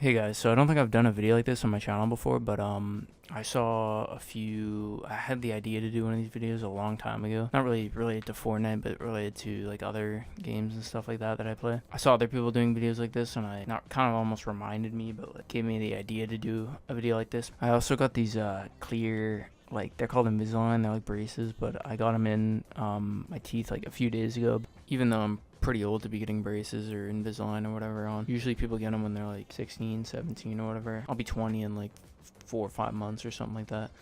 Hey guys, so I don't think I've done a video like this on my channel before, but I had the idea to do one of these videos a long time ago. Not really related to Fortnite, but related to like other games and stuff like that I play. I saw other people doing videos like this, and kind of almost reminded me, but like gave me the idea to do a video like this. I also got these clear, like they're called Invisalign, they're like braces, but I got them in my teeth like a few days ago. Even though I'm pretty old to be getting braces or Invisalign or whatever on. Usually people get them when they're like 16, 17 or whatever. I'll be 20 in like 4 or 5 months or something like that.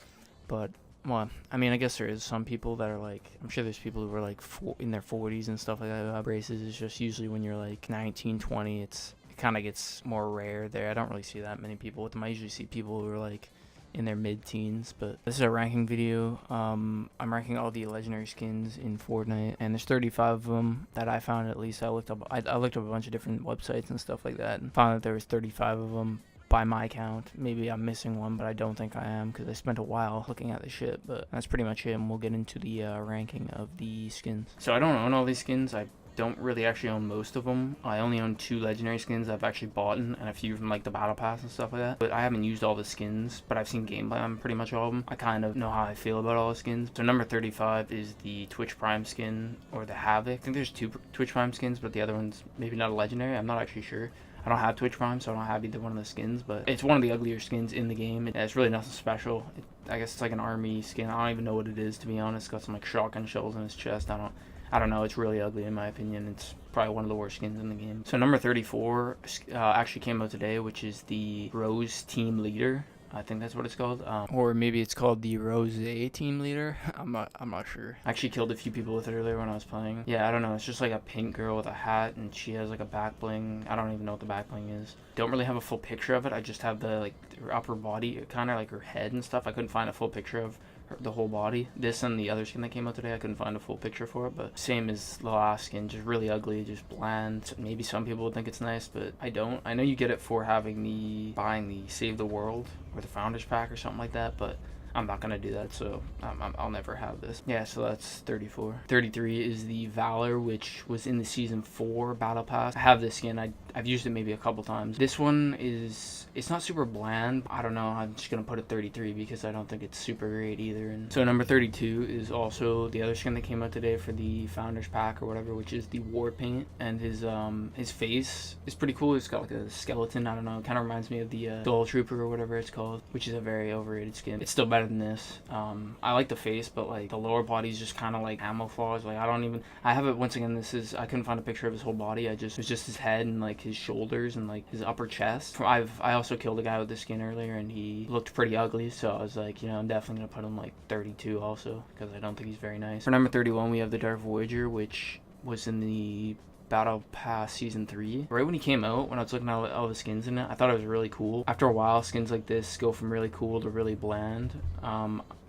But, well, I mean, I guess there is some people that are like, I'm sure there's people who are like in their 40s and stuff like that who have braces. It's just usually when you're like 19, 20, it kind of gets more rare there. I don't really see that many people with them. I usually see people who are like in their mid-teens. But this is a ranking video. I'm ranking all the legendary skins in Fortnite, and there's 35 of them that I found. At least I looked up a bunch of different websites and stuff like that, and found that there was 35 of them by my count. Maybe I'm missing one, but I don't think I am, because I spent a while looking at the shit. But that's pretty much it, and we'll get into the ranking of the skins. So I don't own all these skins. I don't really actually own most of them. I only own 2 legendary skins I've actually bought and a few from like the battle pass and stuff like that. But I haven't used all the skins, but I've seen gameplay on pretty much all of them. I kind of know how I feel about all the skins. So number 35 is the Twitch Prime skin, or the Havoc. I think there's 2 Twitch Prime skins, but the other one's maybe not a legendary. I'm not actually sure. I don't have Twitch Prime, so I don't have either one of the skins, but it's one of the uglier skins in the game. It's really nothing special. I guess it's like an army skin. I don't even know what it is, to be honest. It's got some like shotgun shells in his chest. I don't know. It's really ugly in my opinion. It's probably one of the worst skins in the game. So number 34 actually came out today, which is the Rose Team Leader. I think that's what it's called. Or maybe it's called the Rose Team Leader. I'm not sure. I actually killed a few people with it earlier when I was playing. Yeah, I don't know. It's just like a pink girl with a hat, and she has like a back bling. I don't even know what the back bling is. Don't really have a full picture of it. I just have the her upper body, kind of like her head and stuff. I couldn't find a full picture of the whole body. This and the other skin that came out today, I couldn't find a full picture for it, but same as the last skin, just really ugly, just bland. Maybe some people would think it's nice, but I don't. I know you get it for buying the Save the World or the Founders Pack or something like that, but I'm not gonna do that, so I'll never have this. Yeah, so that's 34. 33 is the Valor, which was in the Season 4 Battle Pass. I have this skin. I've used it maybe a couple times. This one it's not super bland. I don't know. I'm just gonna put it 33 because I don't think it's super great either. And so number 32 is also the other skin that came out today for the Founders Pack or whatever, which is the War Paint, and his face is pretty cool. It's got like a skeleton. I don't know. It kind of reminds me of the Dual Trooper or whatever it's called, which is a very overrated skin. It's still better than this. I like the face, but like the lower body's just kind of like camouflage. Like I have it once again. I couldn't find a picture of his whole body. It was just his head and like his shoulders and like his upper chest. I also killed a guy with this skin earlier, and he looked pretty ugly, so I was like, I'm definitely gonna put him like 32 also, because I don't think he's very nice. For number 31, we have the Dark Voyager, which was in the Battle Pass Season 3. Right when he came out, when I was looking at all the skins in it, I thought it was really cool. After a while, skins like this go from really cool to really bland.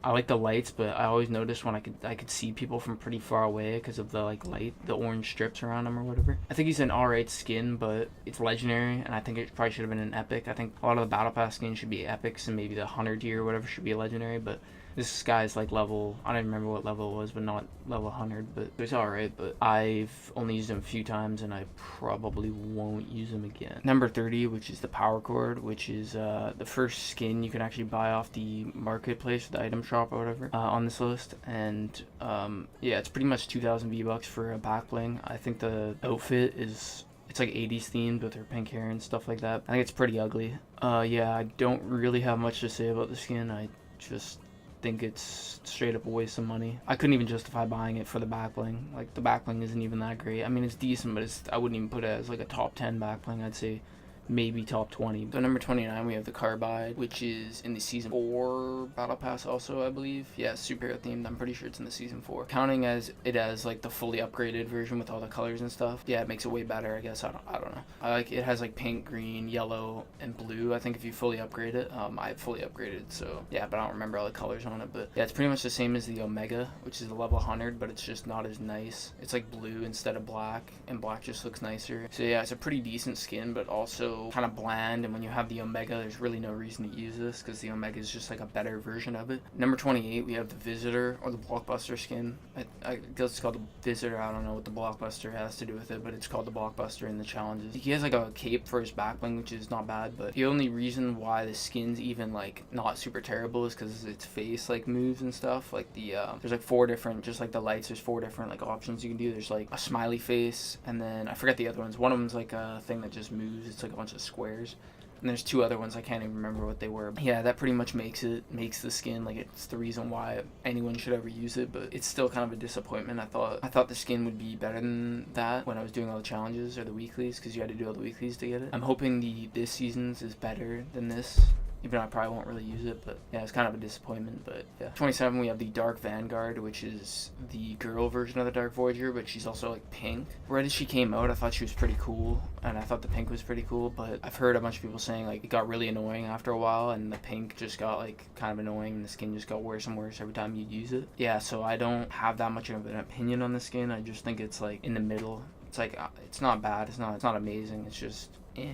I like the lights, but I always noticed when I could see people from pretty far away because of the the orange strips around him or whatever. I think he's an alright skin, but it's legendary, and I think it probably should have been an epic. I think a lot of the Battle Pass skins should be epics, and maybe the 100 tier or whatever should be a legendary, but this guy's like level, I don't even remember what level it was, but not level 100, but it's alright. But I've only used him a few times, and I probably won't use him again. Number 30, which is the Power Chord, which is the first skin you can actually buy off the marketplace, the item shop or whatever, on this list. And yeah, it's pretty much 2,000 V-Bucks for a back bling. I think the outfit it's like 80s themed with her pink hair and stuff like that. I think it's pretty ugly. Yeah, I don't really have much to say about the skin. I just think it's straight up a waste of money. I couldn't even justify buying it for the back bling. Like, the back bling isn't even that great. I mean, it's decent, but I wouldn't even put it as like a top 10 back bling. I'd say maybe top 20. So number 29, we have the Carbide, which is in the Season 4 Battle Pass also, I believe. Yeah, superhero themed. I'm pretty sure it's in the Season 4. Counting as it as like the fully upgraded version with all the colors and stuff. Yeah, it makes it way better, I guess. I don't know. It has like pink, green, yellow, and blue. I think if you fully upgrade it, I fully upgraded, so yeah, but I don't remember all the colors on it. But yeah, it's pretty much the same as the Omega, which is a level 100, but it's just not as nice. It's like blue instead of black, and black just looks nicer. So yeah, it's a pretty decent skin, but also so kind of bland, and when you have the Omega, there's really no reason to use this because the Omega is just like a better version of it. Number 28, we have the Visitor, or the Blockbuster skin. I guess it's called the Visitor. I don't know what the Blockbuster has to do with it, but it's called the Blockbuster in the challenges. He has like a cape for his back bling, which is not bad, but the only reason why the skin's even like not super terrible is because its face like moves and stuff. Like the there's like 4 different, just like the lights, there's 4 different like options you can do. There's like a smiley face, and then I forget the other ones. One of them's like a thing that just moves. It's like a bunch of squares. And there's 2 other ones, I can't even remember what they were. Yeah, that pretty much makes the skin, like it's the reason why anyone should ever use it, but it's still kind of a disappointment. I thought the skin would be better than that when I was doing all the challenges or the weeklies, because you had to do all the weeklies to get it. I'm hoping this season's is better than this, even though I probably won't really use it, but yeah, it's kind of a disappointment, but yeah. 27, we have the Dark Vanguard, which is the girl version of the Dark Voyager, but she's also like pink. Right as she came out, I thought she was pretty cool, and I thought the pink was pretty cool, but I've heard a bunch of people saying like it got really annoying after a while, and the pink just got like kind of annoying, and the skin just got worse and worse every time you use it. Yeah, so I don't have that much of an opinion on the skin. I just think it's like in the middle. It's like, it's not bad, it's not amazing, it's just eh.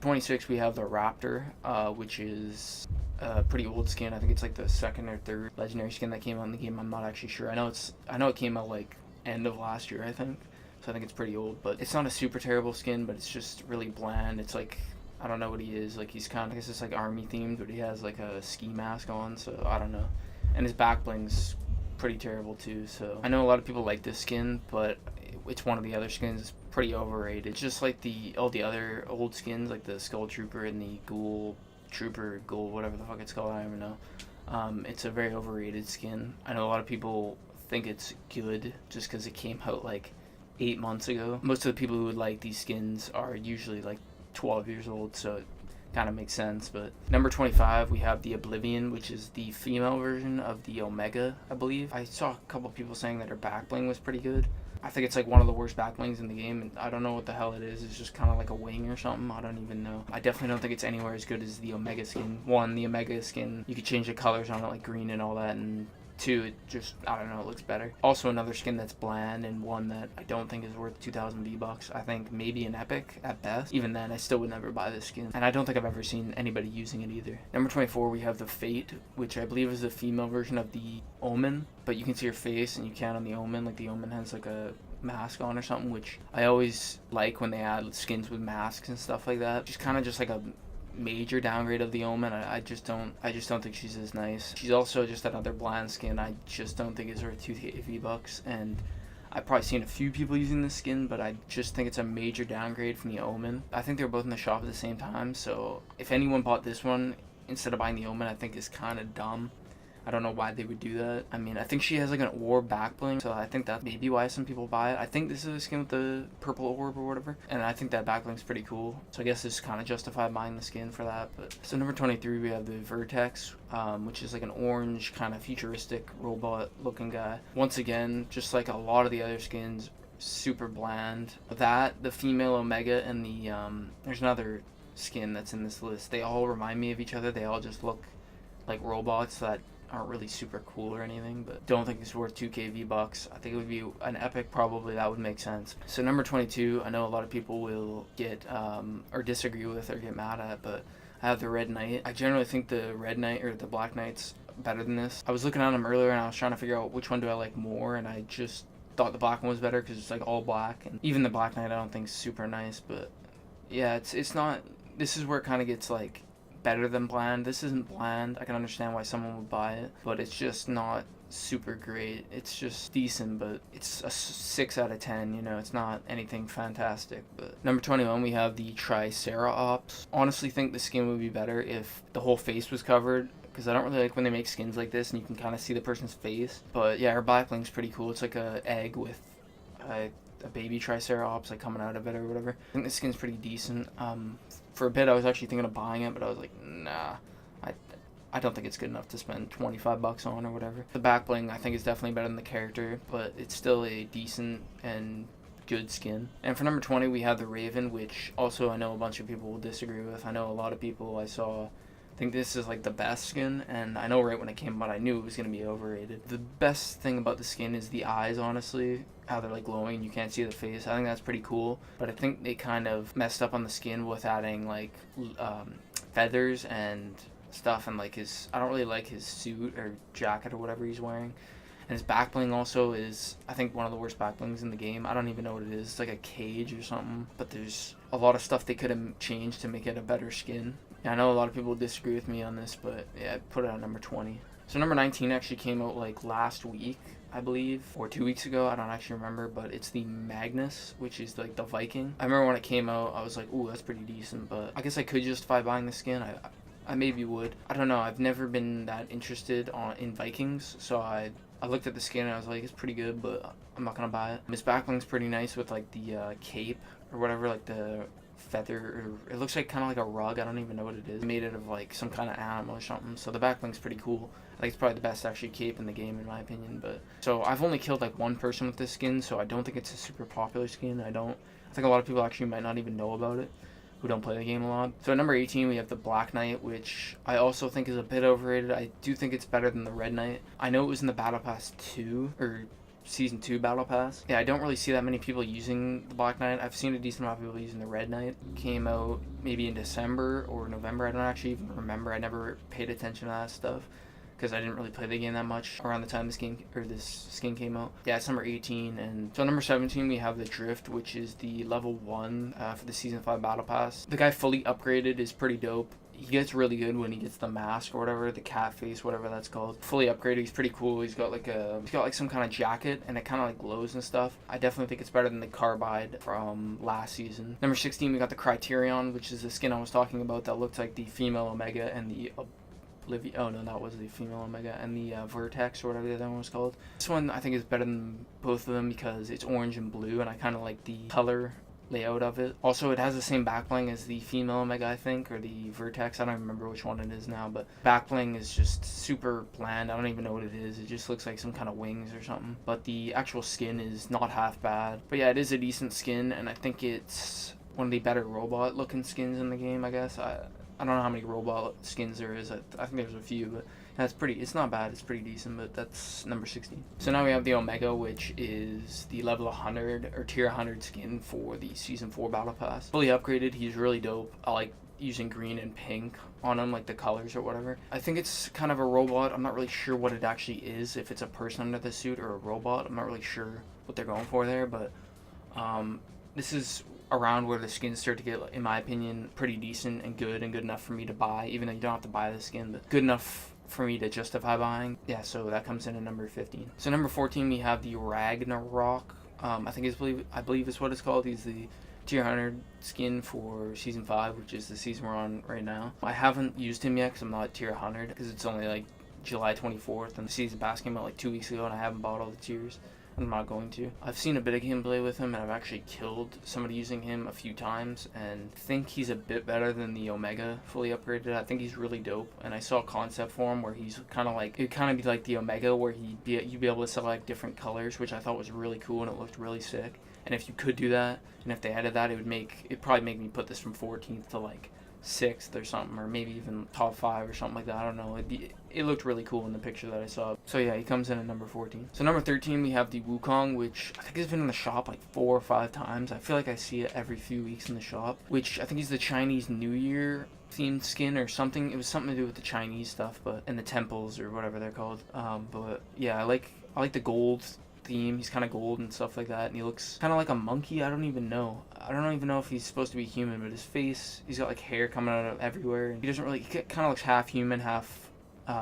26, we have the Raptor, which is a pretty old skin. I think it's like the 2nd or 3rd legendary skin that came out in the game. I'm not actually sure. I know it came out like end of last year, I think. So I think it's pretty old, but it's not a super terrible skin, but it's just really bland. It's like, I don't know what he is. Like, he's kind of, I guess it's like army themed, but he has like a ski mask on, so I don't know. And his back bling's pretty terrible too, so I know a lot of people like this skin, but it's one of the other skins. It's pretty overrated. Just like all the other old skins, like the Skull Trooper and the Ghoul Trooper, Ghoul, whatever the fuck it's called, I don't even know. It's a very overrated skin. I know a lot of people think it's good just because it came out like 8 months ago. Most of the people who would like these skins are usually like 12 years old, so it kind of makes sense. But number 25, we have the Oblivion, which is the female version of the Omega, I believe. I saw a couple people saying that her back bling was pretty good. I think it's like one of the worst back blings in the game, and I don't know what the hell it is. It's just kind of like a wing or something. I don't even know. I definitely don't think it's anywhere as good as the Omega skin. 1, the Omega skin, you could change the colors on it, like green and all that, and 2, it just, I don't know, it looks better. Also another skin that's bland, and one that I don't think is worth 2,000 V-Bucks. I think maybe an epic at best. Even then, I still would never buy this skin, and I don't think I've ever seen anybody using it either. Number 24, we have the Fate, which I believe is the female version of the Omen, but you can see her face, and you can on the Omen. Like, the Omen has like a mask on or something, which I always like when they add skins with masks and stuff like that. She's kind of just like a major downgrade of the Omen. I just don't think she's as nice. She's also just another bland skin. I just don't think it's worth 2K V-Bucks, and I've probably seen a few people using this skin, but I just think it's a major downgrade from the Omen. I think they were both in the shop at the same time, so if anyone bought this one instead of buying the Omen, I think it's kind of dumb. I don't know why they would do that. I mean, I think she has like an orb back bling, so I think that may be why some people buy it. I think this is a skin with the purple orb or whatever, and I think that back bling's pretty cool. So I guess it's kind of justified buying the skin for that. But so number 23, we have the Vertex, which is like an orange kind of futuristic robot looking guy. Once again, just like a lot of the other skins, super bland. That, the female Omega, and the there's another skin that's in this list. They all remind me of each other. They all just look like robots that aren't really super cool or anything, but don't think it's worth 2K V-Bucks. I think it would be an epic, probably. That would make sense. So number 22, I know a lot of people will get or disagree with or get mad at, but I have the Red Knight. I generally think the Red Knight or the Black Knight's better than this. I was looking at them earlier and I was trying to figure out which one do I like more, and I just thought the black one was better because it's like all black, and even the Black Knight I don't think is super nice. But yeah, it's not, this is where it kind of gets like better than bland. This isn't bland. I can understand why someone would buy it, but it's just not super great. It's just decent, but it's a 6 out of 10, you know. It's not anything fantastic. But number 21, we have the Triceratops. Honestly think the skin would be better if the whole face was covered, because I don't really like when they make skins like this and you can kind of see the person's face. But yeah, her back bling's pretty cool. It's like a egg with a baby Triceratops like coming out of it or whatever. I think the skin's pretty decent. For a bit I was actually thinking of buying it, but I was like, nah, I don't think it's good enough to spend 25 bucks on or whatever. The back bling I think is definitely better than the character, but it's still a decent and good skin. And for number 20, we have the Raven, which also I know a bunch of people will disagree with. I know a lot of people I saw think this is like the best skin, and I know right when it came out I knew it was going to be overrated. The best thing about the skin is the eyes, honestly, how they're like glowing and you can't see the face. I think that's pretty cool, but I think they kind of messed up on the skin with adding like feathers and stuff, and like I don't really like his suit or jacket or whatever he's wearing. And his back bling also is, I think, one of the worst back blings in the game. I don't even know what it is. It's like a cage or something. But there's a lot of stuff they could have changed to make it a better skin. Yeah, I know a lot of people disagree with me on this, but yeah, I put it at number 20. So number 19 actually came out like last week, I believe, or 2 weeks ago. I don't actually remember, but it's the Magnus, which is like the Viking. I remember when it came out, I was like, ooh, that's pretty decent. But I guess I could justify buying the skin. I maybe would. I don't know. I've never been that interested in Vikings, so I looked at the skin and I was like, it's pretty good, but I'm not gonna buy it. His backbling's pretty nice with like the cape or whatever, like the feather, or it looks like kind of like a rug. I don't even know what it is. Made it of like some kind of animal or something. So the backbling's pretty cool. I think it's probably the best actually cape in the game in my opinion. But so I've only killed like one person with this skin, so I don't think it's a super popular skin. I think a lot of people actually might not even know about it, who don't play the game a lot. So at number 18 we have the Black Knight, which I also think is a bit overrated. I do think it's better than the Red Knight. I know it was in the Battle Pass 2 or Season 2 Battle Pass. Yeah, I don't really see that many people using the Black Knight. I've seen a decent amount of people using the Red Knight. Came out maybe in December or November. I don't actually even remember. I never paid attention to that stuff because I didn't really play the game that much around the time this skin came out. Yeah, it's number 18. And so number 17 we have the Drift, which is the level 1 for the Season 5 Battle Pass. The guy fully upgraded is pretty dope. He gets really good when he gets the mask or whatever, the cat face, whatever that's called. Fully upgraded, he's pretty cool. He's got like some kind of jacket and it kind of like glows and stuff. I definitely think it's better than the Carbide from last season. Number 16 we got the Criterion, which is the skin I was talking about that looked like the female Omega and the oh no, that was the female Omega, and the Vertex or whatever the other one was called. This one I think is better than both of them because it's orange and blue, and I kind of like the color layout of it. Also, it has the same backbling as the female Omega, I think, or the Vertex. I don't remember which one it is now, but backbling is just super bland. I don't even know what it is. It just looks like some kind of wings or something. But the actual skin is not half bad. But yeah, it is a decent skin, and I think it's one of the better robot-looking skins in the game, I guess. I don't know how many robot skins there is. I think there's a few, but it's not bad. It's pretty decent, but that's number 16. So now we have the Omega, which is the level 100 or tier 100 skin for the Season 4 Battle Pass. Fully upgraded. He's really dope. I like using green and pink on him, like the colors or whatever. I think it's kind of a robot. I'm not really sure what it actually is, if it's a person under the suit or a robot. I'm not really sure what they're going for there, but this is around where the skins start to get, in my opinion, pretty decent and good enough for me to buy, even though you don't have to buy the skin, but good enough for me to justify buying. Yeah, so that comes in at number 15. So number 14 we have the Ragnarok. I believe is what it's called. He's the tier 100 skin for Season 5, which is the season we're on right now. I haven't used him yet because I'm not at tier 100 because it's only like July 24th and the Season Pass came out like 2 weeks ago and I haven't bought all the tiers. I'm not going to. I've seen a bit of gameplay with him and I've actually killed somebody using him a few times and think he's a bit better than the Omega fully upgraded. I think he's really dope, and I saw a concept for him where he's kind of like, it'd kind of be like the Omega where you'd be able to select different colors, which I thought was really cool and it looked really sick. And if you could do that, and if they added that, it'd probably make me put this from 14th to like 6th or something, or maybe even top 5 or something like that. I don't know. It looked really cool in the picture that I saw. So yeah, he comes in at number 14. So number 13 we have the Wukong, which I think has been in the shop like 4 or 5 times. I feel like I see it every few weeks in the shop, which I think is the Chinese New Year themed skin or something. It was something to do with the Chinese stuff, but and the temples or whatever they're called. But yeah, I like the gold theme. He's kind of gold and stuff like that, and he looks kind of like a monkey. I don't even know if he's supposed to be human, but his face, he's got like hair coming out of everywhere, and he kind of looks half human, half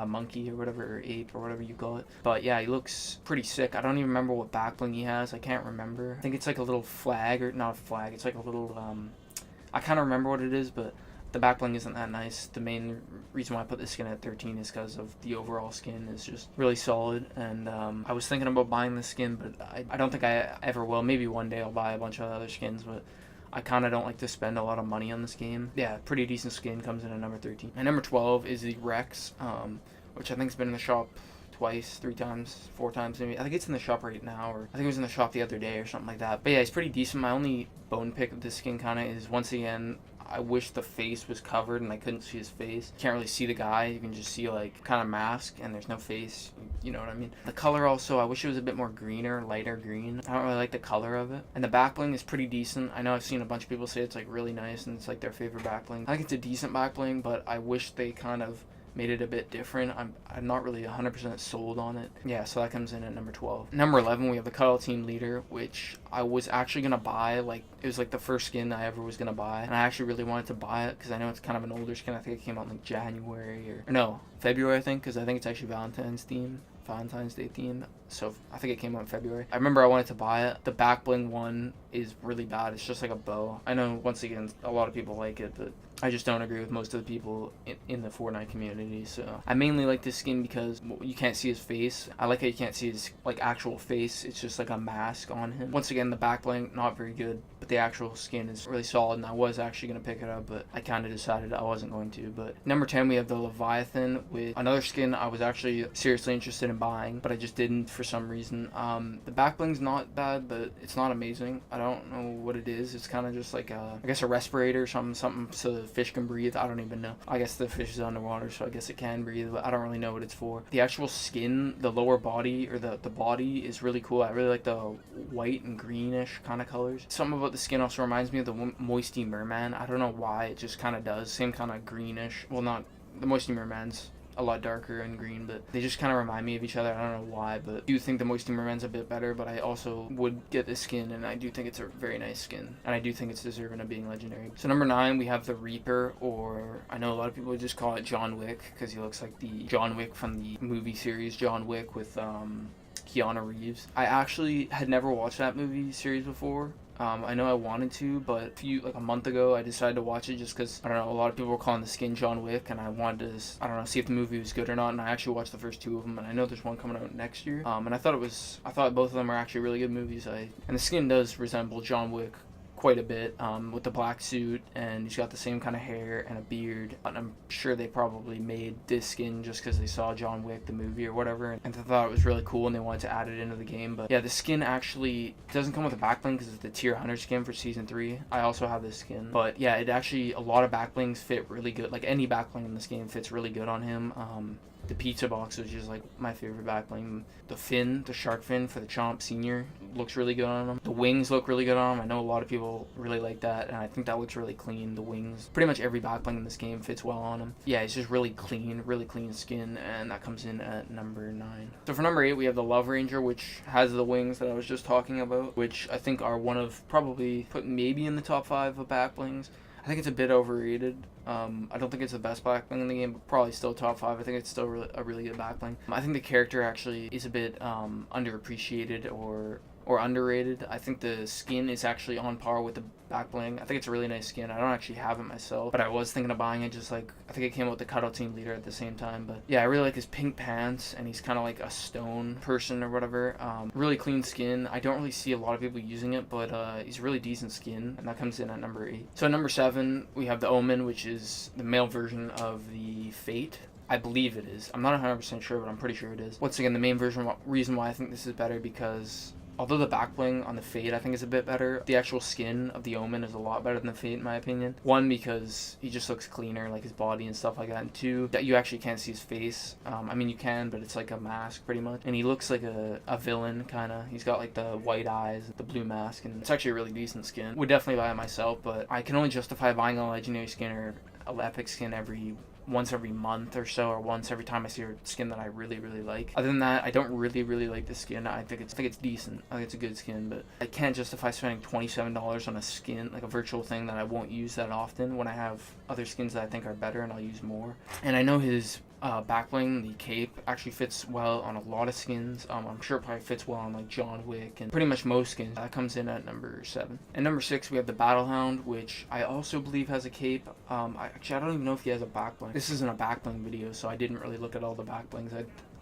monkey or whatever, or ape or whatever you call it. But yeah, he looks pretty sick. I don't even remember what backbling he has. I can't remember. I think it's like a little flag, or not a flag, it's like a little I kind of remember what it is, but the backbling isn't that nice. The main reason why I put this skin at 13 is because of the overall skin is just really solid, and I was thinking about buying this skin, but I don't think I ever will. Maybe one day I'll buy a bunch of other skins, but I kind of don't like to spend a lot of money on this game. Yeah, pretty decent skin, comes in at number 13. And number 12 is the Rex, which I think has been in the shop twice, 3 times, 4 times maybe. I think it's in the shop right now, or I think it was in the shop the other day or something like that. But yeah, it's pretty decent. My only bone pick of this skin kind of is, once again, I wish the face was covered and I couldn't see his face. You can't really see the guy. You can just see like kind of mask and there's no face. You know what I mean? The color also, I wish it was a bit more greener, lighter green. I don't really like the color of it. And the backbling is pretty decent. I know I've seen a bunch of people say it's like really nice and it's like their favorite backbling. I think it's a decent backbling, but I wish they kind of made it a bit different. I'm not really 100% sold on it. Yeah, so that comes in at number 12. Number 11, we have the Cuddle Team Leader, which I was actually going to buy. Like, it was like the first skin I ever was going to buy. And I actually really wanted to buy it because I know it's kind of an older skin. I think it came out in like January or no, February, I think, because I think it's actually Valentine's Day themed. So I think it came out in February. I remember I wanted to buy it. The back bling one is really bad. It's just like a bow. I know, once again, a lot of people like it, but I just don't agree with most of the people in the Fortnite community. So I mainly like this skin because you can't see his face. I like how you can't see his like actual face. It's just like a mask on him. Once again, the back bling, not very good, but the actual skin is really solid, and I was actually going to pick it up, but I kind of decided I wasn't going to. But number 10, we have the Leviathan, with another skin I was actually seriously interested in buying, but I just didn't for some reason. The back bling's not bad, but it's not amazing. I don't know what it is. It's kind of just like I guess a respirator or something so the fish can breathe. I don't even know. I guess the fish is underwater, so I guess it can breathe, but I don't really know what it's for. The actual skin, the lower body, or the body is really cool. I really like the white and greenish kind of colors. Something about the skin also reminds me of the Moisty Merman. I don't know why, it just kind of does. Same kind of greenish. Well, not the Moisty Merman's a lot darker and green, but they just kind of remind me of each other. I don't know why, but I do think the Moisty Merman's a bit better, but I also would get this skin, and I do think it's a very nice skin, and I do think it's deserving of being legendary. So number 9, we have the Reaper, or I know a lot of people would just call it John Wick, because he looks like the John Wick from the movie series John Wick with Keanu Reeves. I actually had never watched that movie series before. I know I wanted to, but a month ago, I decided to watch it just because, I don't know, a lot of people were calling the skin John Wick, and I wanted to, I don't know, see if the movie was good or not, and I actually watched the first 2 of them, and I know there's one coming out next year, and I thought both of them are actually really good movies. And the skin does resemble John Wick quite a bit, with the black suit, and he's got the same kind of hair and a beard, and I'm sure they probably made this skin just because they saw John Wick the movie or whatever, and they thought it was really cool and they wanted to add it into the game. But yeah, the skin actually doesn't come with a backbling because it's the tier 100 skin for season 3. I also have this skin, but yeah, it actually, a lot of backblings fit really good. Like, any backbling in this game fits really good on him. The pizza box, which is like my favorite backbling. The fin, the shark fin for the Chomp Senior, looks really good on him. The wings look really good on him. I know a lot of people really like that, and I think that looks really clean. The wings, pretty much every backbling in this game fits well on him. Yeah, it's just really clean skin, and that comes in at number 9. So for number 8, we have the Love Ranger, which has the wings that I was just talking about, which I think are one of, probably put maybe in the top 5 of backblings. I think it's a bit overrated. I don't think it's the best backbling in the game, but probably still top 5. I think it's still a really good backbling. I think the character actually is a bit underappreciated or underrated. I think the skin is actually on par with the backbling. I think it's a really nice skin. I don't actually have it myself, but I was thinking of buying it, just like, I think it came out with the Cuddle Team Leader at the same time. But yeah, I really like his pink pants, and he's kind of like a stone person or whatever. Really clean skin. I don't really see a lot of people using it, but he's really decent skin, and that comes in at number 8. So at number 7, we have the Omen, which is the male version of the Fate. I believe it is. I'm not 100% sure, but I'm pretty sure it is. Once again, the main reason why I think this is better, because although the backbling on the Fate I think is a bit better, the actual skin of the Omen is a lot better than the Fate in my opinion. 1, because he just looks cleaner, like his body and stuff like that, and 2, that you actually can't see his face. I mean, you can, but it's like a mask pretty much, and he looks like a villain kind of. He's got like the white eyes, the blue mask, and it's actually a really decent skin. Would definitely buy it myself, but I can only justify buying a legendary skin or a epic skin once every month or so, or once every time I see a skin that I really like. Other than that, I don't really like the skin. I think it's decent. I think it's a good skin, but I can't justify spending $27 on a skin, like a virtual thing that I won't use that often, when I have other skins that I think are better and I'll use more. And I know his backbling, the cape, actually fits well on a lot of skins. I'm sure it probably fits well on like John Wick and pretty much most skins. That comes in at number 7. And number 6, we have the Battlehound, which I also believe has a cape. I don't even know if he has a backbling. This isn't a backbling video, so I didn't really look at all the backblings.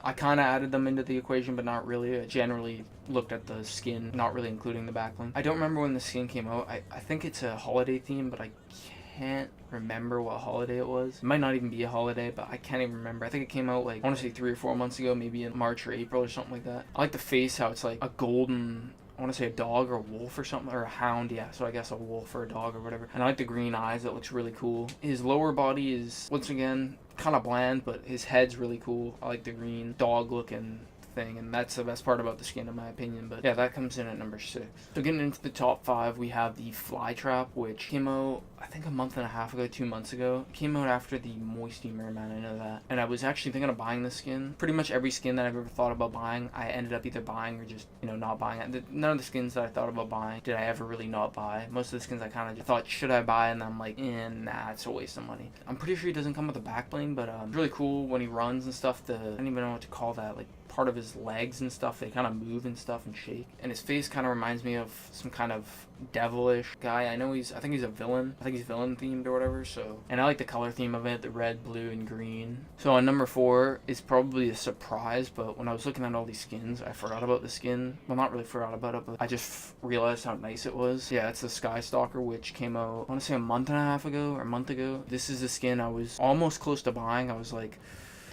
I kind of added them into the equation, but not really. I generally looked at the skin, not really including the backbling. I don't remember when the skin came out. I think it's a holiday theme, but I can't remember what holiday it was. It might not even be a holiday, but I can't even remember. I think it came out like, I want to say 3 or 4 months ago, maybe in March or April or something like that. I like the face, how it's like a golden I want to say a dog or a wolf or something, or a hound, yeah, so I guess a wolf or a dog or whatever. And I like the green eyes, it looks really cool. His lower body is, once again, kind of bland, but his head's really cool. I like the green dog looking thing, and that's the best part about the skin in my opinion. But yeah, that comes in at number 6. So getting into the top 5, we have the Flytrap, which came out I think a month and a half ago, 2 months ago. It came out after the Moisty Merman, I know that. And I was actually thinking of buying this skin. Pretty much every skin that I've ever thought about buying, I ended up either buying or just, not buying it. None of the skins that I thought about buying did I ever really not buy. Most of the skins I kind of just thought, should I buy? And I'm like, nah, it's a waste of money. I'm pretty sure he doesn't come with a back bling, but it's really cool when he runs and stuff. I don't even know what to call that, like part of his legs and stuff, they kind of move and stuff and shake. And his face kind of reminds me of some kind of devilish guy. I think he's a villain. I think he's villain themed or whatever. So, and I like the color theme of it, the red, blue, and green. So on number 4 is probably a surprise, but when I was looking at all these skins, I forgot about the skin. Well, not really forgot about it, but I just realized how nice it was. Yeah, it's the Skystalker, which came out, I want to say a month and a half ago or a month ago. This is the skin I was almost close to buying. I was like,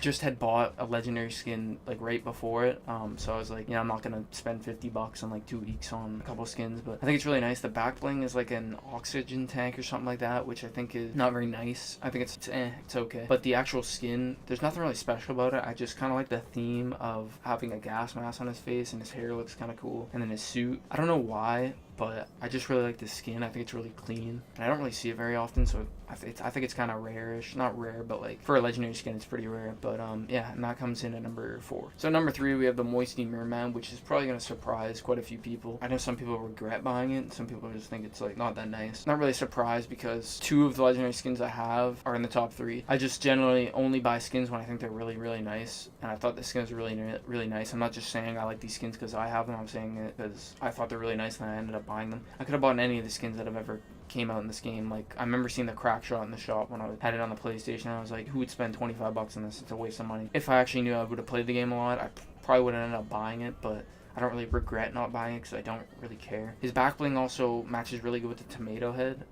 just had bought a legendary skin like right before it, so I was like, I'm not gonna spend $50 in like 2 weeks on a couple skins. But I think it's really nice. The back bling is like an oxygen tank or something like that, which I think is not very nice. I think it's okay, but the actual skin, there's nothing really special about it. I just kind of like the theme of having a gas mask on his face, and his hair looks kind of cool, and then his suit, I don't know why, but I just really like the skin. I think it's really clean, and I don't really see it very often, so I think it's kind of rare-ish. Not rare, but like for a legendary skin, it's pretty rare. But yeah, and that comes in at number 4. So number 3, we have the Moisty Merman, which is probably gonna surprise quite a few people. I know some people regret buying it, and some people just think it's like not that nice. Not really surprised because 2 of the legendary skins I have are in the top 3. I just generally only buy skins when I think they're really, really nice, and I thought this skin was really, really nice. I'm not just saying I like these skins because I have them. I'm saying it because I thought they're really nice, and I ended up buying them. I could have bought any of the skins that have ever came out in this game. Like, I remember seeing the crack shot in the shop when I had it on the PlayStation, and I was like, who would spend $25 on this? It's a waste of money. If I actually knew I would have played the game a lot, I probably would have ended up buying it, but I don't really regret not buying it because I don't really care. His back bling also matches really good with the tomato head,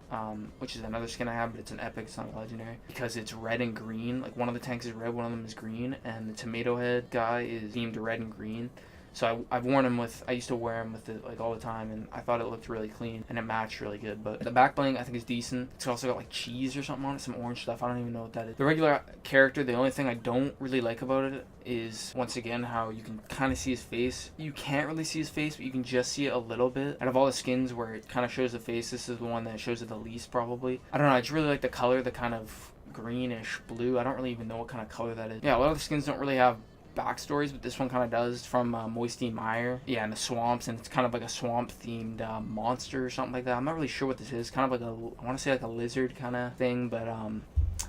which is another skin I have, but it's an epic, it's not a legendary, because it's red and green. Like, one of the tanks is red, one of them is green, and the tomato head guy is themed red and green. So I've worn him I used to wear him with it like all the time, and I thought it looked really clean and it matched really good. But the back bling I think is decent. It's also got like cheese or something on it, some orange stuff. I don't even know what that is. The regular character, the only thing I don't really like about it is, once again, how you can kind of see his face. You can't really see his face, but you can just see it a little bit. Out of all the skins where it kind of shows the face, this is the one that shows it the least probably. I don't know, I just really like the color, the kind of greenish blue. I don't really even know what kind of color that is. Yeah, a lot of the skins don't really have backstories, but this one kind of does, from Moisty Mire. Yeah, in the swamps, and it's kind of like a swamp themed monster or something like that. I'm not really sure what this is. Kind of like I want to say like a lizard kind of thing, but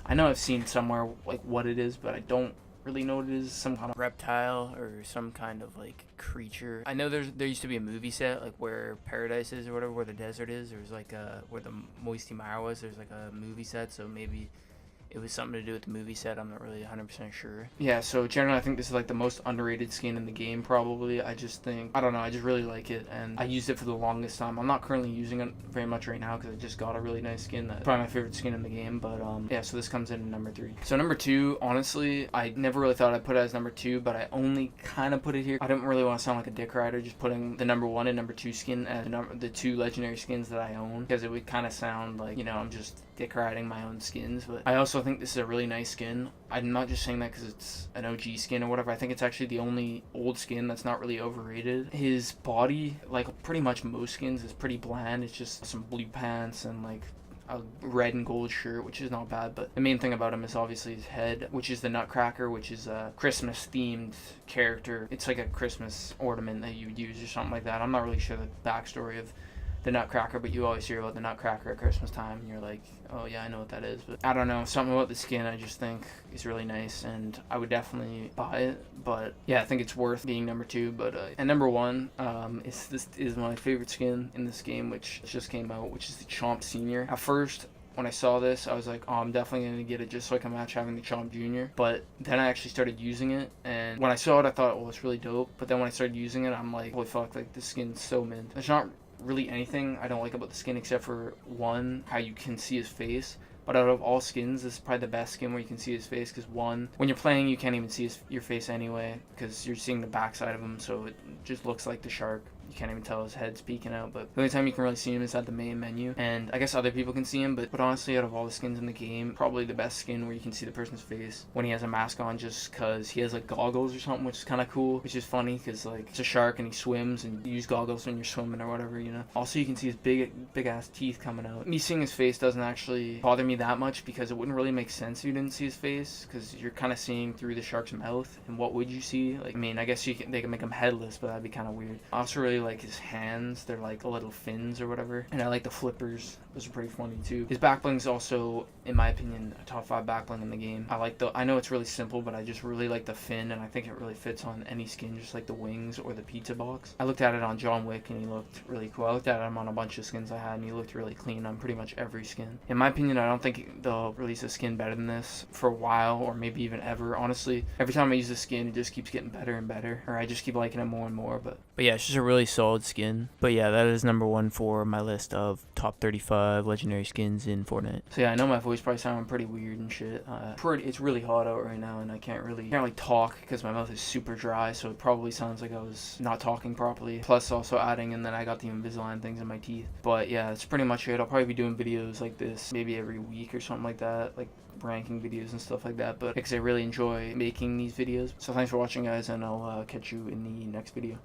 I know I've seen somewhere like what it is, but I don't really know what it is. Some kind of reptile or some kind of like creature. I know there used to be a movie set like where Paradise is or whatever, where the desert is. There's like where the Moisty Mire was. There's like a movie set, so maybe it was something to do with the movie set. I'm not really 100% sure. Yeah, so generally I think this is like the most underrated skin in the game probably. I just really like it, and I used it for the longest time. I'm not currently using it very much right now because I just got a really nice skin. That's probably my favorite skin in the game, but yeah, so this comes in at number 3. So number 2, honestly, I never really thought I'd put it as number 2, but I only kind of put it here. I didn't really want to sound like a dick rider just putting the number 1 and number 2 skin as the 2 legendary skins that I own, because it would kind of sound like, I'm just dick riding my own skins. But I also think this is a really nice skin. I'm not just saying that because it's an OG skin or whatever. I think it's actually the only old skin that's not really overrated. His body, like pretty much most skins, is pretty bland. It's just some blue pants and like a red and gold shirt, which is not bad. But the main thing about him is obviously his head, which is the Nutcracker, which is a Christmas themed character. It's like a Christmas ornament that you would use or something like that. I'm not really sure the backstory of the Nutcracker, but you always hear about the Nutcracker at Christmas time, and you're like, oh yeah, I know what that is. But I don't know, something about the skin I just think is really nice, and I would definitely buy it. But yeah, I think it's worth being number 2. But and number 1 this is my favorite skin in this game, which just came out, which is the Chomp Senior. At first, when I saw this, I was like, oh, I'm definitely going to get it just so I can match having the Chomp Jr. But then I actually started using it, and when I saw it, I thought, oh, it's really dope. But then when I started using it, I'm like, holy fuck, like, this skin's so mint. There's not really anything I don't like about the skin except for one, how you can see his face. But out of all skins, this is probably the best skin where you can see his face, because one, when you're playing, you can't even see your face anyway, because you're seeing the backside of him, so it just looks like the shark. You can't even tell his head's peeking out, but the only time you can really see him is at the main menu. And I guess other people can see him, but honestly, out of all the skins in the game, probably the best skin where you can see the person's face when he has a mask on, just because he has like goggles or something, which is kind of cool, which is funny because like it's a shark and he swims and you use goggles when you're swimming or whatever, you know. Also, you can see his big ass teeth coming out. Me seeing his face doesn't actually bother me that much because it wouldn't really make sense if you didn't see his face, because you're kind of seeing through the shark's mouth, and what would you see? Like, I mean, I guess they can make him headless, but that'd be kind of weird. I also really like his hands. They're like little fins or whatever, and I like the flippers. Those are pretty funny too. His backbling's also, in my opinion, a top 5 backbling in the game. I know it's really simple, but I just really like the fin, and I think it really fits on any skin, just like the wings or the pizza box. I looked at it on John Wick and he looked really cool. I looked at him on a bunch of skins I had and he looked really clean on pretty much every skin. In my opinion, I don't think they'll release a skin better than this for a while, or maybe even ever. Honestly, every time I use the skin, it just keeps getting better and better, or I just keep liking it more and more. But yeah, it's just a really solid skin. But yeah, that is number 1 for my list of top 35 legendary skins in Fortnite. So yeah, I know my voice probably sounding pretty weird and shit. It's really hot out right now, and I can't really talk because my mouth is super dry, so it probably sounds like I was not talking properly. Plus also adding, and then I got the Invisalign things in my teeth. But yeah, that's pretty much it. I'll probably be doing videos like this maybe every week or something like that, like ranking videos and stuff like that, but because I really enjoy making these videos. So thanks for watching, guys, and I'll catch you in the next video.